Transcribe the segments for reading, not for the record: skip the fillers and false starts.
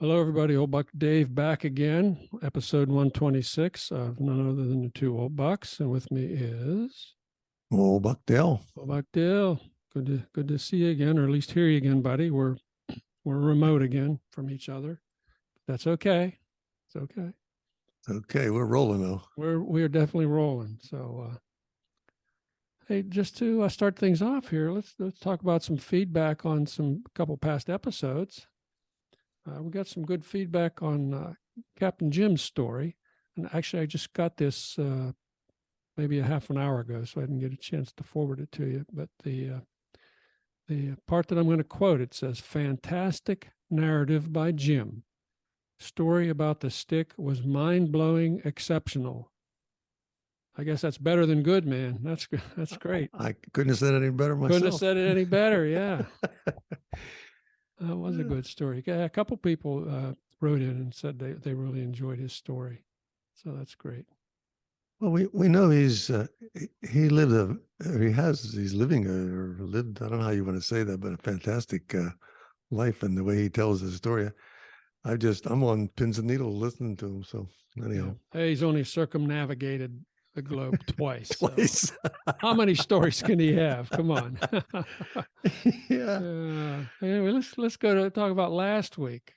Hello, everybody. Old Buck Dave back again, episode 126 of none other than the two old bucks. And with me is Old Buckdale. Old Buck Dale. Good to see you again, or at least hear you again, buddy. We're remote again from each other. That's okay. It's okay. Okay, we're rolling though. We are definitely rolling. So, hey, just to start things off here, let's talk about some feedback on some couple past episodes. We got some good feedback on Captain Jim's story. And actually, I just got this maybe a half an hour ago, so I didn't get a chance to forward it to you. But the part that I'm going to quote, it says, "Fantastic narrative by Jim. Story about the stick was mind-blowing, exceptional." I guess that's better than good, man. That's great. I couldn't have said it any better myself. Couldn't have said it any better, yeah. That was a good story. A couple people wrote in and said they really enjoyed his story. So that's great. Well, we know he's lived I don't know how you want to say that, but a fantastic life and the way he tells his story. I'm on pins and needles listening to him. So anyhow, yeah. Hey, he's only circumnavigated the globe twice. Twice. So how many stories can he have? Come on. Yeah. Anyway, let's go to talk about last week.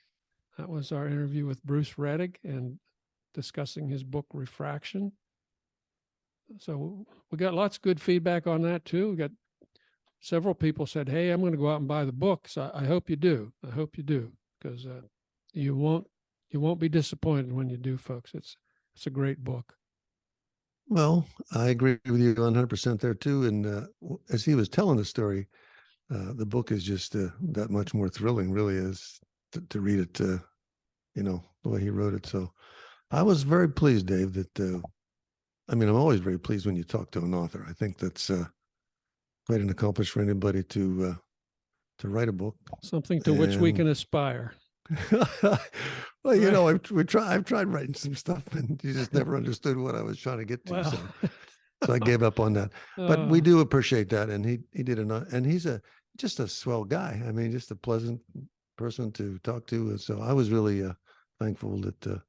That was our interview with Bruce Rettig and discussing his book Refraction. So we got lots of good feedback on that too. We got several people said, "Hey, I'm going to go out and buy the book." So I hope you do. I hope you do, because you won't be disappointed when you do, folks. It's a great book. Well, I agree with you 100% there too. And as he was telling the story, the book is just that much more thrilling, really, is to read it, the way he wrote it. So I was very pleased, Dave, that, I'm always very pleased when you talk to an author. I think that's quite an accomplishment for anybody to write a book. Something to which we can aspire. Well, I've tried writing some stuff, and you just never understood what I was trying to get to. Well. So I gave up on that. But we do appreciate that, and he did enough. And he's just a swell guy. Just a pleasant person to talk to. And so I was really thankful that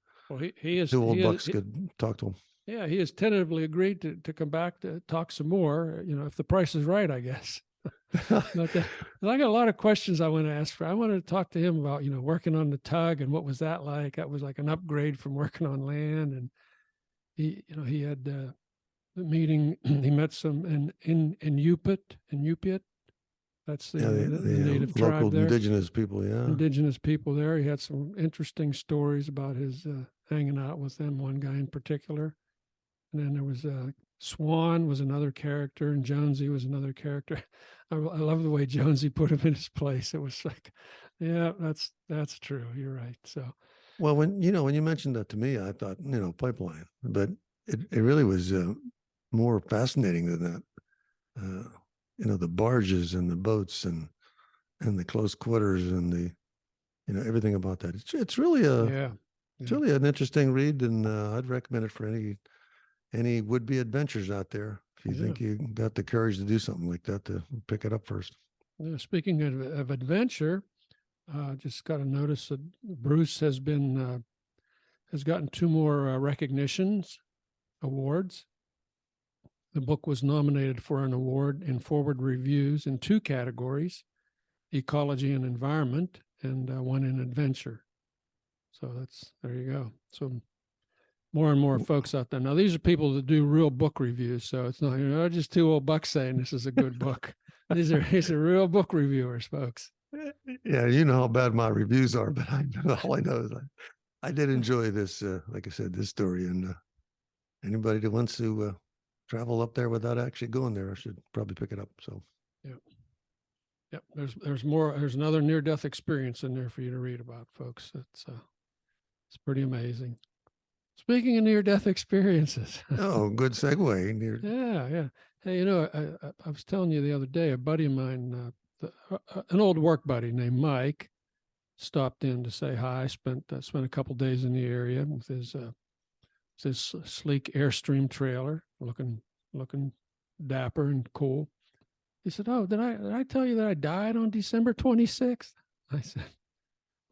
he is two old bucks could talk to him. Yeah, he has tentatively agreed to come back to talk some more. If the price is right, I guess. But I got a lot of questions I want to ask for. I wanted to talk to him about, working on the tug and what was that like. That was like an upgrade from working on land. And he had the meeting. He met some in Yupit. That's the native tribe local there. indigenous people. Yeah, indigenous people there. He had some interesting stories about his hanging out with them. One guy in particular, and then there was Swan was another character, and Jonesy was another character. I love the way Jonesy put him in his place. It was like, yeah, that's true. You're right. So, well, when you mentioned that to me, I thought pipeline, but it really was more fascinating than that. The barges and the boats and the close quarters and the everything about that. It's really it's really an interesting read, and I'd recommend it for any would-be adventurers out there. If you think you got the courage to do something like that, to pick it up first. Speaking of adventure, just got to notice that Bruce has gotten 2 more recognitions, awards. The book was nominated for an award in Forward Reviews in 2 categories, ecology and environment, and 1 in adventure. So there you go. So more and more folks out there. Now, these are people that do real book reviews. So it's not just 2 old bucks saying this is a good book. These are real book reviewers, folks. Yeah, you know how bad my reviews are, but all I know is I did enjoy this, like I said, this story. And anybody that wants to travel up there without actually going there, I should probably pick it up. So, Yep. There's more. There's another near-death experience in there for you to read about, folks. It's pretty amazing. Speaking of near-death experiences. Oh, good segue. Yeah. Hey, I was telling you the other day, a buddy of mine, an old work buddy named Mike, stopped in to say hi. Spent a couple days in the area with his sleek Airstream trailer, looking dapper and cool. He said, "Oh, did I tell you that I died on December 26th?" I said,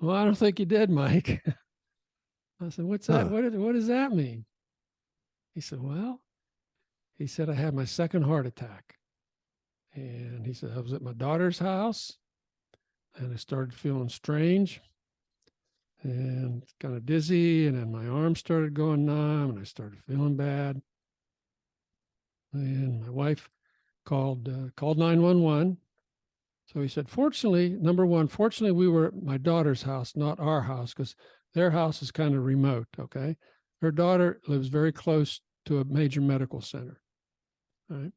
Well, I don't think you did, Mike. I said, what's that? Huh. What does that mean? He said, well, he said, I had my second heart attack. And he said, I was at my daughter's house and I started feeling strange and kind of dizzy. And then my arm started going numb and I started feeling bad. And my wife called 911. So he said, fortunately, number one, fortunately, we were at my daughter's house, not our house, because their house is kind of remote. Okay. Her daughter lives very close to a major medical center. All right.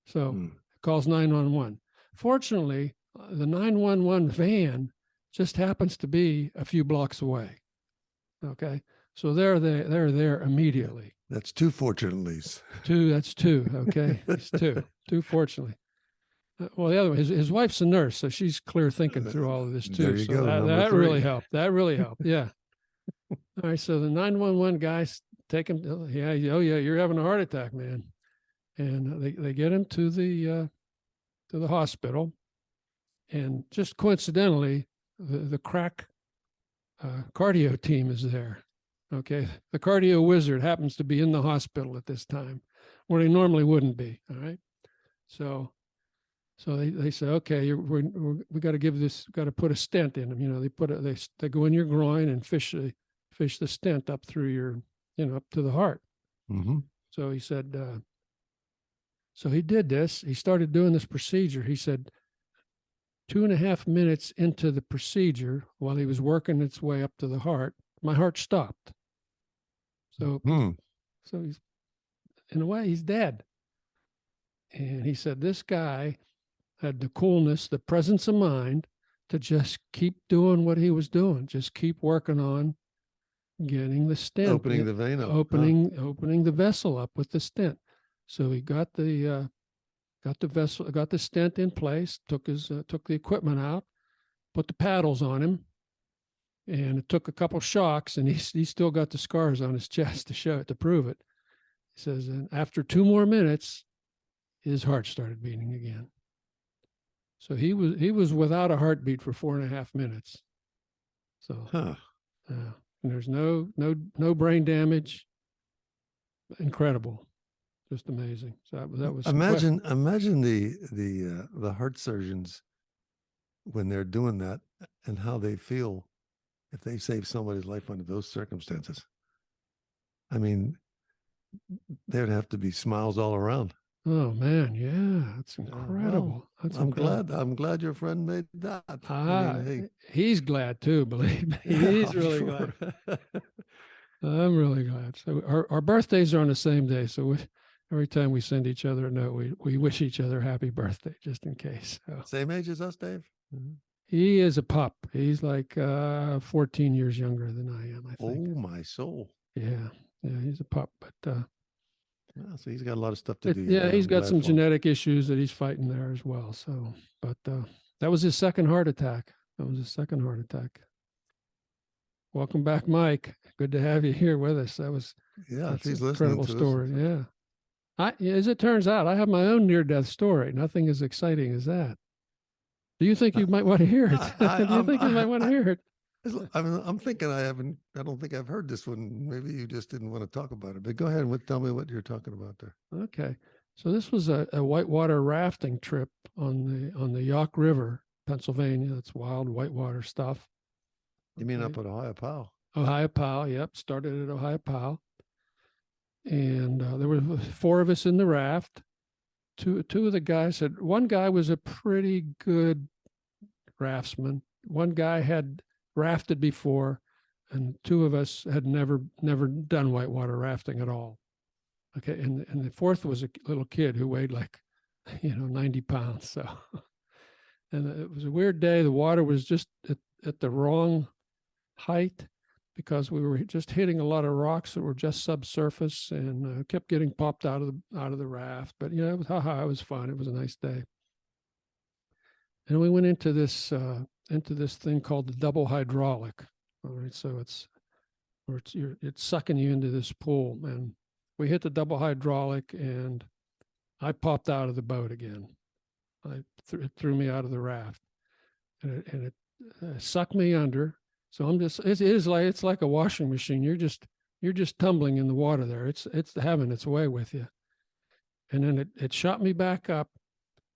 So calls 911. Fortunately, the 911 van just happens to be a few blocks away. Okay. So they're there immediately. That's two fortunatelys. That's two. Okay. It's two, fortunately. Well, the other one, his wife's a nurse, so she's clear thinking through all of this too. There you so go. that Number really three. helped. That really helped. Yeah. All right. So the 911 guys take him. Yeah. Oh yeah. You're having a heart attack, man. And they get him to the hospital. And just coincidentally, the crack cardio team is there. Okay. The cardio wizard happens to be in the hospital at this time where he normally wouldn't be. All right. So they say, okay, we got to give this, got to put a stent in him. You know, they go in your groin and fish the stent up through your, up to the heart. Mm-hmm. So he said, so he did this. He started doing this procedure. He said 2.5 minutes into the procedure, while he was working its way up to the heart, my heart stopped. So, so he's, in a way, he's dead. And he said, this guy had the coolness, the presence of mind to just keep doing what he was doing, just keep working on getting the stent, Opening the vein up, opening the vessel up with the stent. So he got the stent in place, took the equipment out, put the paddles on him, and it took a couple shocks, and he still got the scars on his chest to show it, to prove it. He says, and after 2 more minutes, his heart started beating again. So he was without a heartbeat for 4.5 minutes. So, and there's no brain damage. Incredible, just amazing. So that was imagine the heart surgeons when they're doing that and how they feel if they save somebody's life under those circumstances. I mean, there'd have to be smiles all around. Oh man, yeah, that's incredible. Well, I'm glad your friend made that. He's glad too. Believe me, he's really glad. I'm really glad. So our birthdays are on the same day. So every time we send each other a note, we wish each other happy birthday, just in case. So. Same age as us, Dave? Mm-hmm. He is a pup. He's like 14 years younger than I am, I think. Oh, my soul. Yeah, he's a pup. But so he's got a lot of stuff to do. Yeah, he's got some genetic issues that he's fighting there as well. So, but that was his second heart attack. Welcome back, Mike. Good to have you here with us. That's if he's an listening incredible to story. this. Yeah. As it turns out, I have my own near-death story. Nothing as exciting as that. Do you think you might want to hear it? Do you think you might want to hear it? I'm thinking I don't think I've heard this one. Maybe you just didn't want to talk about it, but go ahead and tell me what you're talking about there. Okay. So this was a whitewater rafting trip on the Yawk River, Pennsylvania. That's wild whitewater stuff. You mean up at Ohio Powell? Ohio Powell, yep. Started at Ohio Powell. And there were 4 of us in the raft. Two of the guys one guy was a pretty good raftsman. One guy had rafted before, and 2 of us had never done whitewater rafting at all. Okay. And the 4th was a little kid who weighed like, 90 pounds. So, and it was a weird day. The water was just at the wrong height, because we were just hitting a lot of rocks that were just subsurface, and kept getting popped out of the raft. But it was fun. It was a nice day. And we went into this thing called the double hydraulic. All right, so it's sucking you into this pool, and we hit the double hydraulic, and I popped out of the boat again. It threw me out of the raft, and it sucked me under. So it's like a washing machine. You're just tumbling in the water there. It's having its way with you. And then it shot me back up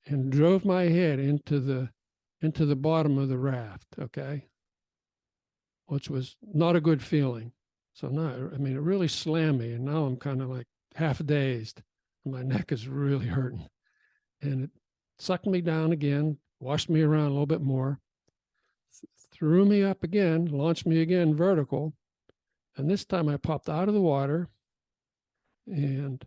and drove my head into the bottom of the raft. Okay. Which was not a good feeling. So now, I mean, it really slammed me. And now I'm kind of like half dazed. My neck is really hurting. And it sucked me down again, washed me around a little bit more, threw me up again, launched me again vertical. And this time I popped out of the water, and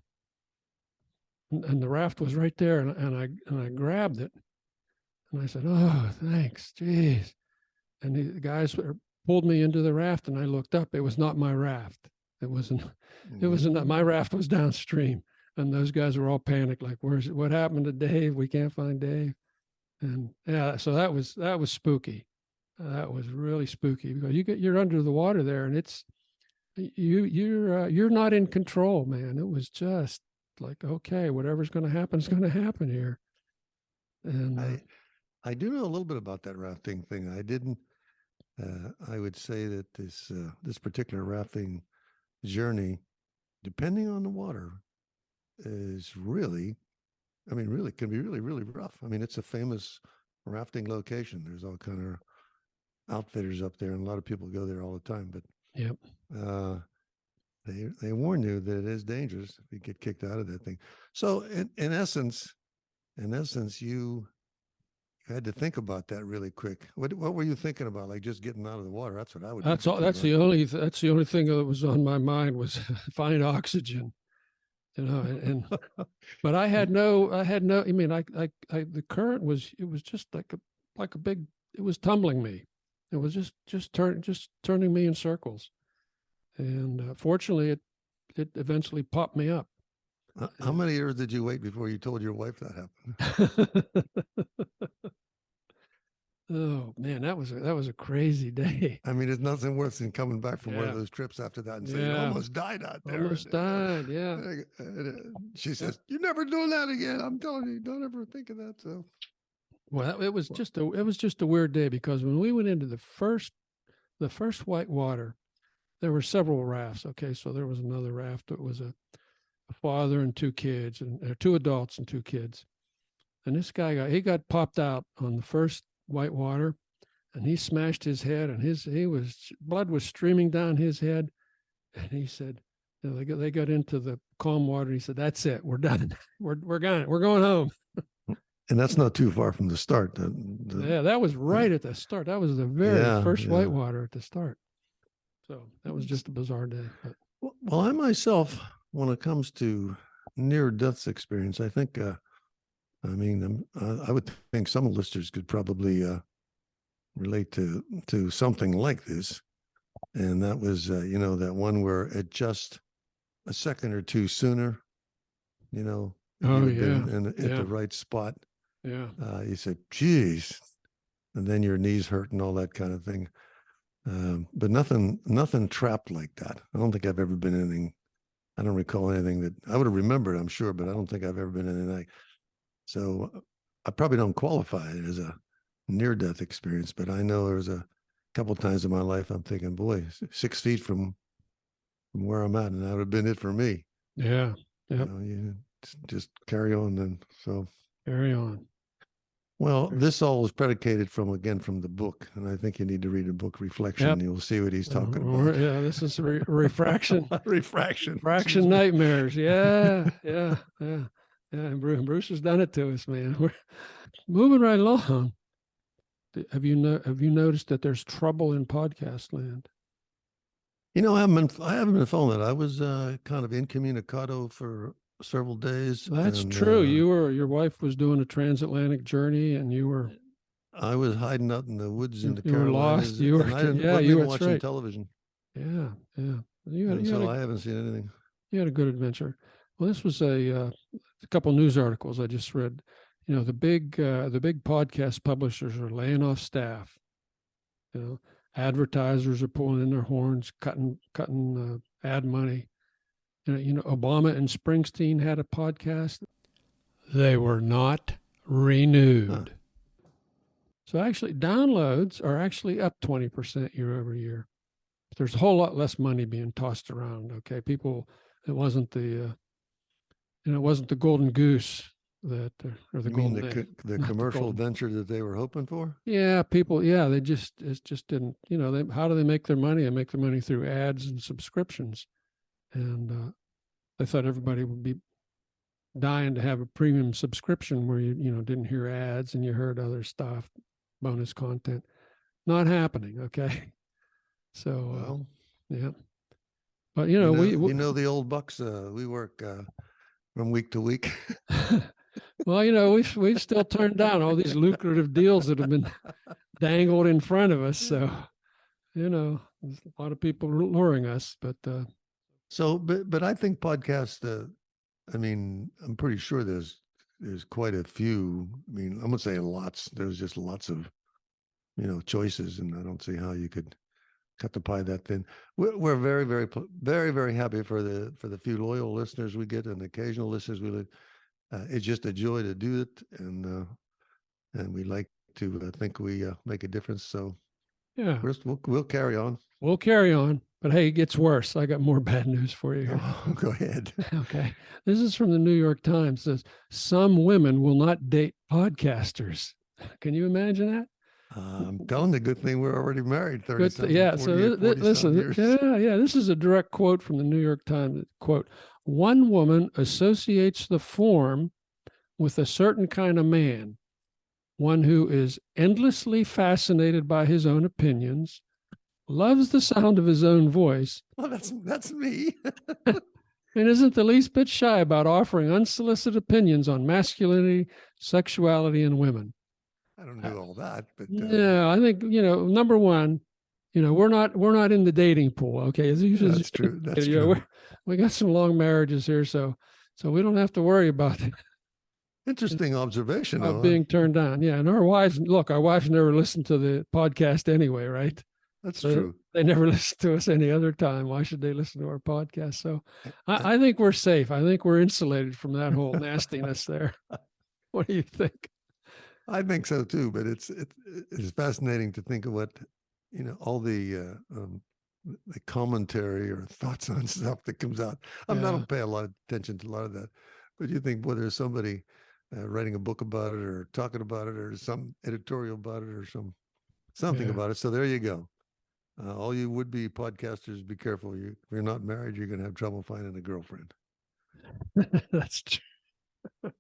the raft was right there, and I grabbed it, and I said, "Oh, thanks, jeez." And the guys pulled me into the raft, and I looked up. It was not my raft. It wasn't. It wasn't. My raft was downstream, and those guys were all panicked, like, what happened to Dave? We can't find Dave." And yeah, so that was spooky. That was really spooky, because you're under the water there, and you're not in control, man. It was just like, okay, whatever's going to happen is going to happen here. And I do know a little bit about that rafting thing. I didn't. I would say that this particular rafting journey, depending on the water, is really, I mean, really can be really, really rough. I mean, it's a famous rafting location. There's all kind of outfitters up there, and a lot of people go there all the time. But yep, they warn you that it is dangerous if you get kicked out of that thing. So in essence, you had to think about that really quick. What were you thinking about? Like just getting out of the water? That's what I would. that's all. That's the only thing that was on my mind was find oxygen. You know, and but I had no. I mean, the current was, it was just like a big. It was tumbling me. It was just turning me in circles. And fortunately, it eventually popped me up. How many years did you wait before you told your wife that happened? Oh man, that was a crazy day. I mean, there's nothing worse than coming back from one of those trips after that and saying, "I almost died out there." Almost died, yeah. She says, "You're never doing that again. I'm telling you, don't ever think of that." So, well, it was just a weird day, because when we went into the first white water, there were several rafts. Okay, so there was another raft. It was a father and two kids, and two adults and two kids. And this guy got popped out on the first white water, and he smashed his head, and blood was streaming down his head. And he said, you know, they got into the calm water. And he said, "That's it. We're done. We're gone. We're going home." and that's not too far from the start. Yeah, that was right at the start. That was the very first whitewater at the start. So that was just a bizarre day. But. Well, I myself, when it comes to near-death experience, I think, I mean, I would think some listeners could probably relate to something like this. And that was, you know, that one where it just a second or two sooner, you know, Oh, you yeah. been at the right spot. Yeah. You said, "Geez," and then your knees hurt and all that kind of thing. But nothing trapped like that. I don't think I've ever been in anything. I don't recall anything that I would have remembered, I'm sure, but I don't think I've ever been in anything. So I probably don't qualify it as a near-death experience, but I know there was a couple of times in my life I'm thinking, boy, 6 feet from where I'm at, and that would have been it for me. Yeah. Yep. You know, you just carry on then. So carry on. Well, this all is predicated from the book, and I think you need to read the book Reflection. Yep. You'll see what he's talking about. Yeah, this is refraction. Refraction Nightmares. Yeah. And Bruce has done it to us, man. We're moving right along. Have you noticed that there's trouble in podcast land? You know, I haven't been following that. I was kind of incommunicado for several days. That's true. Your wife was doing a transatlantic journey, and you were. I was hiding out in the woods in the you were Carolinas. Lost. You were. You were watching television. Yeah. I haven't seen anything. You had a good adventure. Well, this was a couple news articles I just read. You know, the big podcast publishers are laying off staff. You know, advertisers are pulling in their horns, cutting ad money. You know, Obama and Springsteen had a podcast. They were not renewed. So actually, downloads are actually up 20% year over year. But there's a whole lot less money being tossed around. Okay, people, it wasn't the it wasn't the golden goose that or the You mean golden egg, the not the commercial golden. venture that they were hoping for? Yeah, people. Yeah, they just it just didn't. How do they make their money? They make their money through ads and subscriptions, and they thought everybody would be dying to have a premium subscription where you didn't hear ads and you heard other stuff, bonus content. Not happening. Okay, so Well, yeah, but you know the old bucks. We work from week to week. well, we've still turned down all these lucrative deals that have been dangled in front of us. So, there's a lot of people luring us, but So, but I think podcasts. I mean, I'm pretty sure there's quite a few. I mean, I'm gonna say lots. There's just lots of choices, and I don't see how you could cut the pie that thin. We're very, very, very, very happy for the few loyal listeners we get and occasional listeners we live. It's just a joy to do it, and we like to think we make a difference. So yeah, we'll carry on. we'll carry on. But hey, it gets worse. I got more bad news for you here. Oh, go ahead. Okay. This is from the New York Times. It says some women will not date podcasters. Can you imagine that? I'm telling you, good thing we're already married. 30 yeah. 40, So 40 listen. years. Yeah. This is a direct quote from the New York Times. Quote: one woman associates the form with a certain kind of man, one who is endlessly fascinated by his own opinions, loves the sound of his own voice. Well, that's me. And isn't the least bit shy about offering unsolicited opinions on masculinity, sexuality, and women. I don't do all that, but no, I think number one, we're not in the dating pool. Okay, that's true. That's true. We got some long marriages here, so we don't have to worry about Interesting observation. about being turned down. Yeah, and our wives never listen to the podcast anyway, right? That's true. They never listen to us any other time. Why should they listen to our podcast? So I think we're safe. I think we're insulated from that whole nastiness there. What do you think? I think so too, but it's fascinating to think of what all the commentary or thoughts on stuff that comes out. I don't pay a lot of attention to a lot of that, but you think whether there's somebody writing a book about it or talking about it or some editorial about it or something about it. So there you go. All you would-be podcasters, be careful. If you're not married, you're going to have trouble finding a girlfriend. That's true.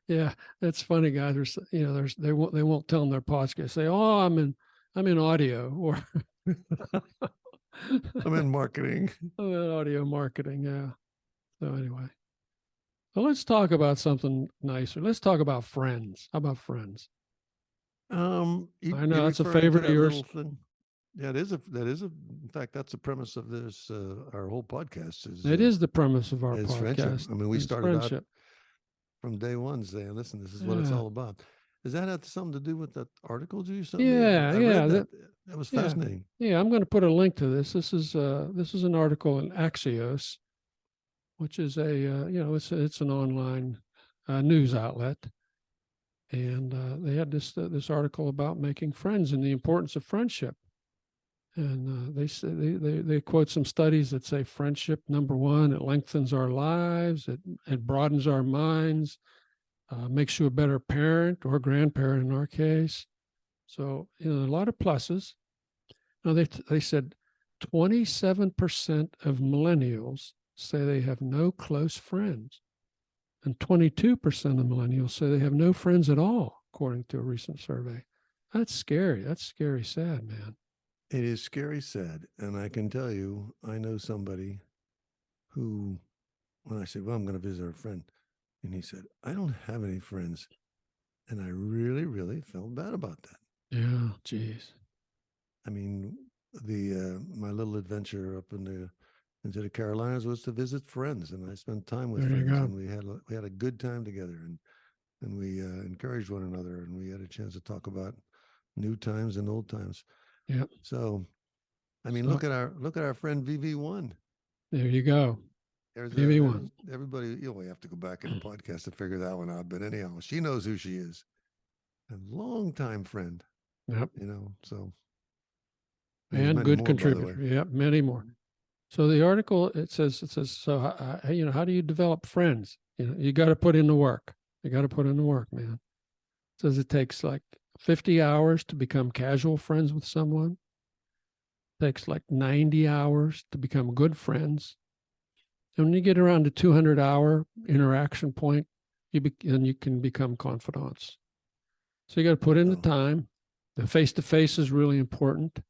Yeah, that's funny, guys. They won't tell them their podcast. Say, "Oh, I'm in audio," or I'm in marketing. I'm in audio marketing. Yeah. So anyway, so let's talk about something nicer. Let's talk about Friends. How about Friends? I know that's a favorite of yours. Yeah, that is in fact, that's the premise of this, our whole podcast It is the premise of our podcast. Friendship. I mean, we started out from day one saying, listen, this is what it's all about. Does that have something to do with that article you sent me? Yeah. That was fascinating. Yeah, I'm going to put a link to this. This is an article in Axios, which is it's an online news outlet. And they had this article about making friends and the importance of friendship. And they quote some studies that say friendship, number one, it lengthens our lives, it broadens our minds, makes you a better parent or grandparent in our case. So a lot of pluses. Now they said 27% of millennials say they have no close friends, and 22% of millennials say they have no friends at all, according to a recent survey. That's scary. That's scary, sad, man. It is scary, sad. And I can tell you, I know somebody who, when I said, well, I'm going to visit a friend, and he said, I don't have any friends. And I really, really felt bad about that. Yeah, geez. I mean, my little adventure up into the Carolinas was to visit friends, and I spent time with friends, and we had a good time together, and we encouraged one another, and we had a chance to talk about new times and old times. Yeah. So, I mean, look at our friend VV1. There you go. There's VV1. Everybody, we have to go back in the podcast to figure that one out. But anyhow, she knows who she is. A longtime friend. Yep. So there's And many good more, by the way. contributor. Yep. Many more. So the article, it says, so, how do you develop friends? You got to put in the work. You got to put in the work, man. It says it takes like 50 hours to become casual friends with someone. It takes like 90 hours to become good friends. And when you get around the 200-hour interaction point, then you can become confidants. So you got to put in the time. The face-to-face is really important.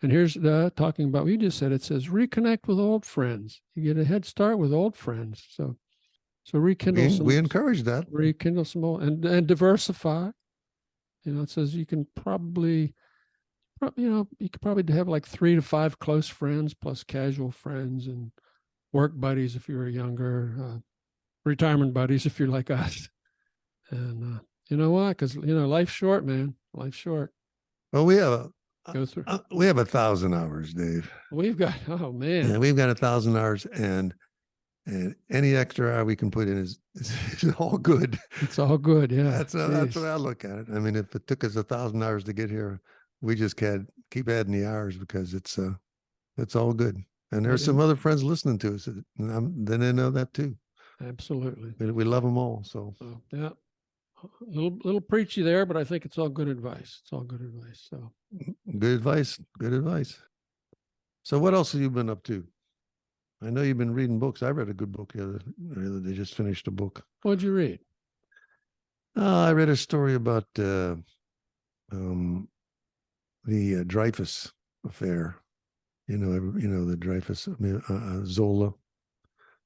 And here's talking about what you just said. It says reconnect with old friends. You get a head start with old friends. So rekindle We encourage that. Rekindle some old and diversify. It says you can probably, you could probably have like 3 to 5 close friends plus casual friends and work buddies if you're younger, retirement buddies if you're like us. And you know why? Because life's short, man. Life's short. Well, we have Go through. We have 1,000 hours, Dave. We've got Yeah, we've got 1,000 hours, and any extra hour we can put in is all good. It's all good. Yeah, that's the way I look at it. I mean, if it took us 1,000 hours to get here, we just can't keep adding the hours because it's all good. And there's some other friends listening to us, and then they know that too. Absolutely. We love them all. So yeah, a little preachy there, but I think it's all good advice. It's all good advice. So good advice. Good advice. So what else have you been up to? I know you've been reading books. I read a good book the other day. Just finished a book. What'd you read? I read a story about the Dreyfus affair. The Dreyfus, Zola.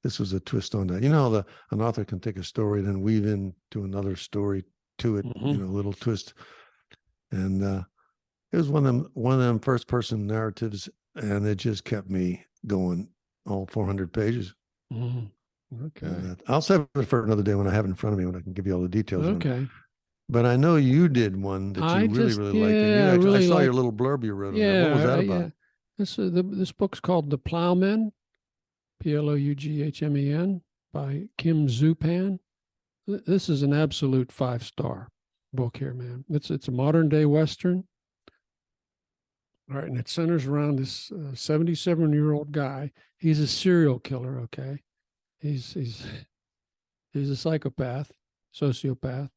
This was a twist on that. How an author can take a story and then weave into another story to it, a little twist. And it was one of them first person narratives, and it just kept me going all 400 pages. Okay. I'll save it for another day when I have it in front of me, when I can give you all the details. Okay. But I know you did one that you really liked. And I saw your little blurb you wrote on that. What was that about? Yeah. This book's called The Plowman, Ploughman, by Kim Zupan. This is an absolute 5-star book here, man. It's a modern day Western. All right, and it centers around this 77-year-old guy. He's a serial killer, okay? He's a psychopath, sociopath.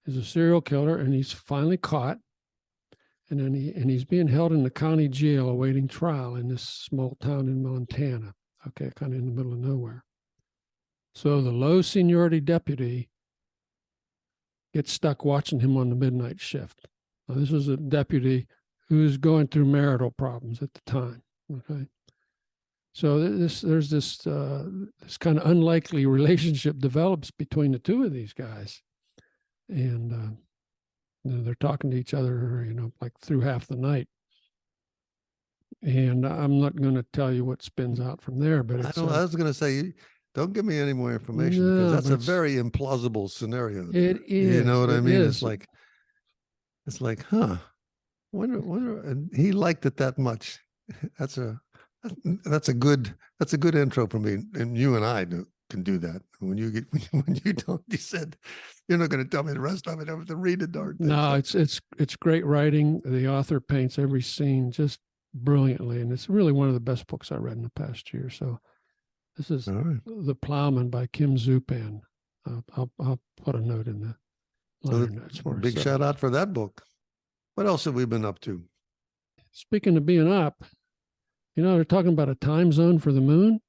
He's a serial killer, and he's finally caught. And then he's being held in the county jail awaiting trial in this small town in Montana, okay, kind of in the middle of nowhere. So the low seniority deputy gets stuck watching him on the midnight shift. Now, this was a deputy who's going through marital problems at the time, okay? So there's this kind of unlikely relationship develops between the two of these guys. And they're talking to each other, like through half the night. And I'm not going to tell you what spins out from there, but I was going to say, don't give me any more information, because that's a very implausible scenario. It is. You know what I mean? It's like, huh? Wonder, and he liked it that much. That's a good intro for me. And you and I can do that. When you don't, you said you're not going to tell me the rest of it. I have to read the darn thing. No, it's great writing. The author paints every scene just brilliantly, and it's really one of the best books I read in the past year. So this is The Plowman by Kim Zupan. I'll put a note in the liner notes for us. Big shout out for that book. What else have we been up to? Speaking of being up, they're talking about a time zone for the moon.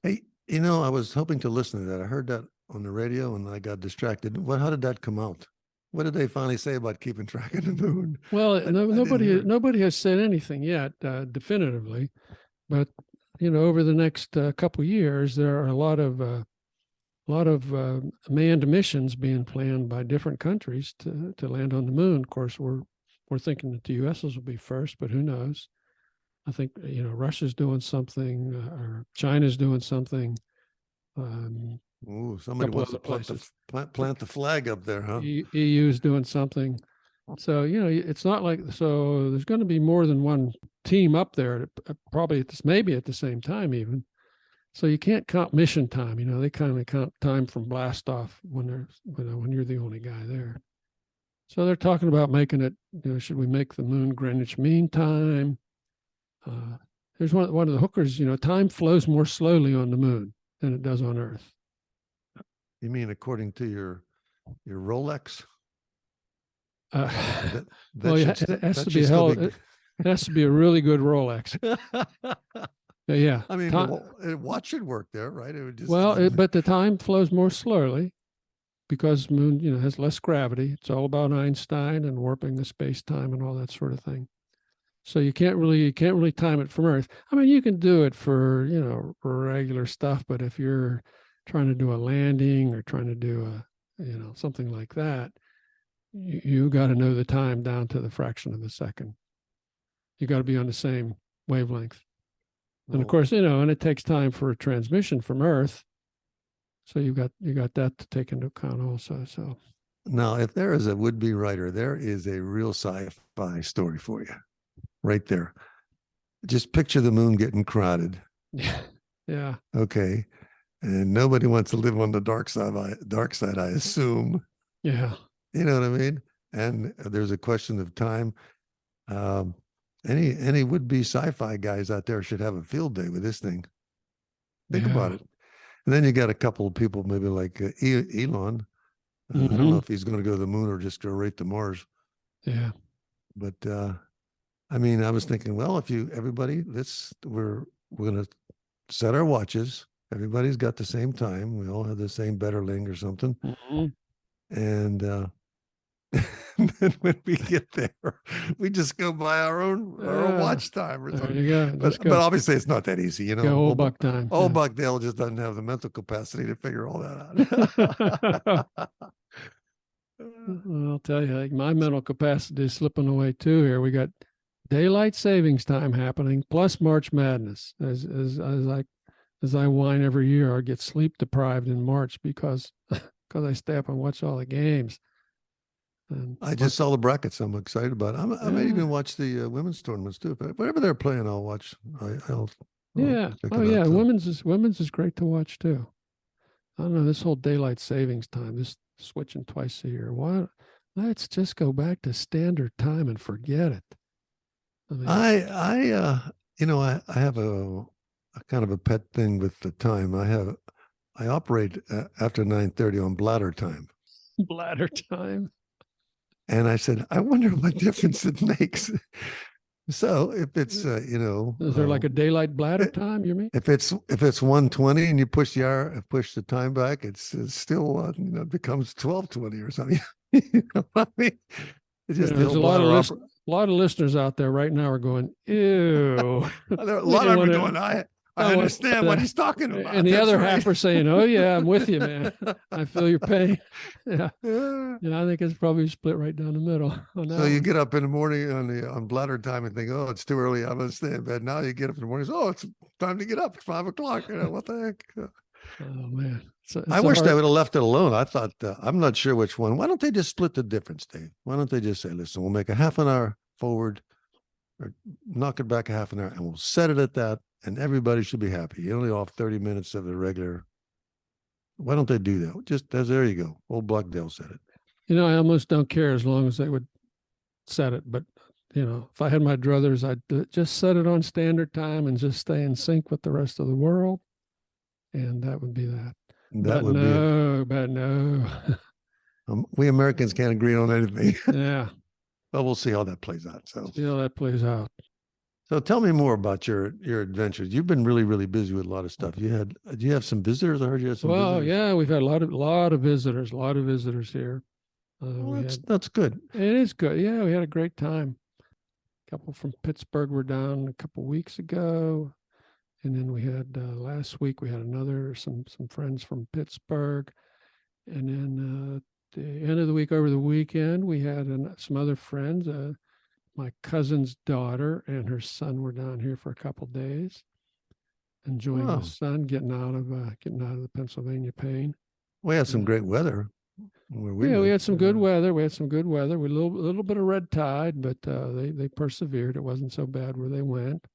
Hey, I was hoping to listen to that. I heard that on the radio and I got distracted. How did that come out? What did they finally say about keeping track of the moon? Well, nobody has said anything yet definitively, but over the next couple of years, there are a lot of manned missions being planned by different countries to land on the moon. Of course, we're thinking that the U.S.'s will be first, but who knows? I think Russia's doing something, or China's doing something. Somebody wants to plant the flag up there, huh? EU's doing something. So it's not like there's going to be more than one team up there. Probably maybe at the same time even. So you can't count mission time. They kind of count time from blast off when you're the only guy there. So they're talking about making it, should we make the moon Greenwich Mean Time? There's one of the hookers, time flows more slowly on the moon than it does on Earth. You mean according to your Rolex? Well, That it has that to be should a still hell. be. It has to be a really good Rolex. Yeah. I mean, watch should work there, right? It would just. Well, but the time flows more slowly because moon, has less gravity. It's all about Einstein and warping the space time and all that sort of thing. So you can't really time it from Earth. I mean, you can do it for regular stuff, but if you're trying to do a landing or trying to do something like that, you got to know the time down to the fraction of a second. You got to be on the same wavelength. And of course, and it takes time for a transmission from Earth. So you got that to take into account also. So now, if there is a would-be writer, there is a real sci-fi story for you, right there. Just picture the moon getting crowded. Yeah. Okay, and nobody wants to live on the dark side. I assume. Yeah. You know what I mean? And there's a question of time. Any would-be sci-fi guys out there should have a field day with this thing. Think about it. And then you got a couple of people, maybe like Elon. I don't know if he's going to go to the moon or just go right to Mars. Yeah. But I mean, I was thinking, well, everybody, we're going to set our watches. Everybody's got the same time. We all have the same Betterling or something. And then when we get there, we just go by our own watch time or something. There you go. But obviously, it's not that easy, Old Buck time. Old Buckdale just doesn't have the mental capacity to figure all that out. I'll tell you, my mental capacity is slipping away too. Here we got daylight savings time happening, plus March Madness. As I whine every year, I get sleep deprived in March because I stay up and watch all the games. And I just saw the brackets. I'm excited about it. I may even watch the women's tournaments too. But whatever they're playing, I'll watch. I'll yeah. Oh yeah. Women's is great to watch too. I don't know, this whole daylight savings time, this switching twice a year. Why? Let's just go back to standard time and forget it. I mean, I have a kind of a pet thing with the time. I operate after 9:30 on Bladder Time. Bladder Time. And I said, I wonder what difference it makes. So if it's is there like a daylight bladder time? You mean if it's 1:20 and you push the time back, it's still it becomes 12:20 or something. I mean, it's just there's a lot of listeners out there right now are going, ew. There are a lot of them going, I understand what he's talking about. And the other half are saying, oh yeah, I'm with you, man. I feel your pain. Yeah. I think it's probably split right down the middle. So you get up in the morning on Bladder Time and think, oh, it's too early. I'm going to stay in bed. Now you get up in the morning. Oh, it's time to get up at 5 o'clock. What the heck? Oh man. I wish they would have left it alone. I thought, I'm not sure which one. Why don't they just split the difference, Dave? Why don't they just say, listen, we'll make a half an hour forward or knock it back a half an hour and we'll set it at that. And everybody should be happy. You're only off 30 minutes of the regular. Why don't they do that? Just there you go. Old Buckdale said it. I almost don't care as long as they would set it. But, if I had my druthers, I'd just set it on standard time and just stay in sync with the rest of the world. And that would be that. But no. We Americans can't agree on anything. Yeah. Well, we'll see how that plays out. So So tell me more about your adventures. You've been really, really busy with a lot of stuff. Do you have some visitors? I heard you had some visitors. Yeah, we've had a lot of visitors here. That's good. It is good. Yeah, we had a great time. A couple from Pittsburgh were down a couple weeks ago. And then we had last week, we had some friends from Pittsburgh. And then at the end of the week, over the weekend, we had some other friends. My cousin's daughter and her son were down here for a couple of days, enjoying the sun, getting out of the Pennsylvania pain. We had some great weather. We had some good weather. We had a little bit of red tide, but they persevered. It wasn't so bad where they went.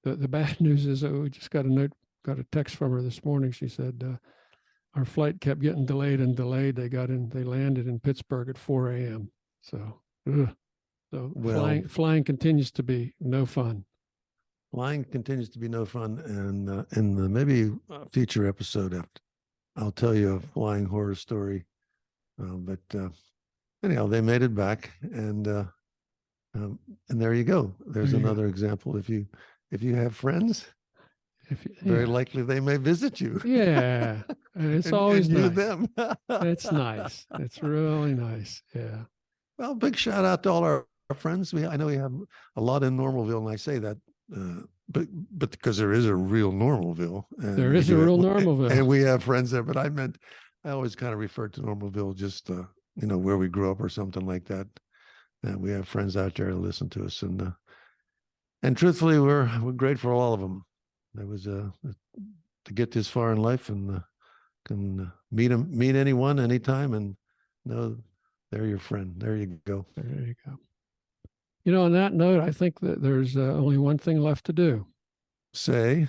The bad news is that we just got a text from her this morning. She said our flight kept getting delayed and delayed. They landed in Pittsburgh at 4 a.m. So, so Well, flying continues to be no fun. flying continues to be no fun. And in the maybe future episode, after, I'll tell you a flying horror story. But anyhow, they made it back, and there you go. There's There you go. another example. If you have friends, very likely they may visit you. Yeah, and it's always and you nice. them. It's nice. It's really nice. Yeah. Well, big shout out to all our friends. I know we have a lot in Normalville, and I say that, but because there is a real Normalville. And There is a real Normalville, and we have friends there. But I always kind of refer to Normalville just where we grew up or something like that. And we have friends out there who listen to us, and truthfully, we're grateful for all of them. It was to get this far in life, and can meet anyone anytime, and know they're your friend. There you go. There you go. On that note, I think that there's only one thing left to do. Say,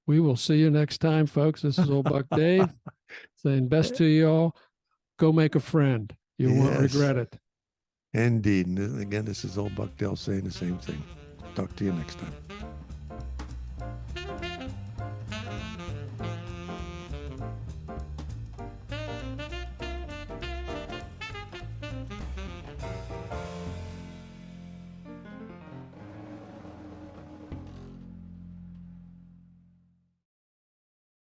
we will see you next time, folks. This is Old Buck Dave saying best to you all. Go make a friend. You won't regret it. Indeed. And again, this is Old Buck Dale saying the same thing. Talk to you next time.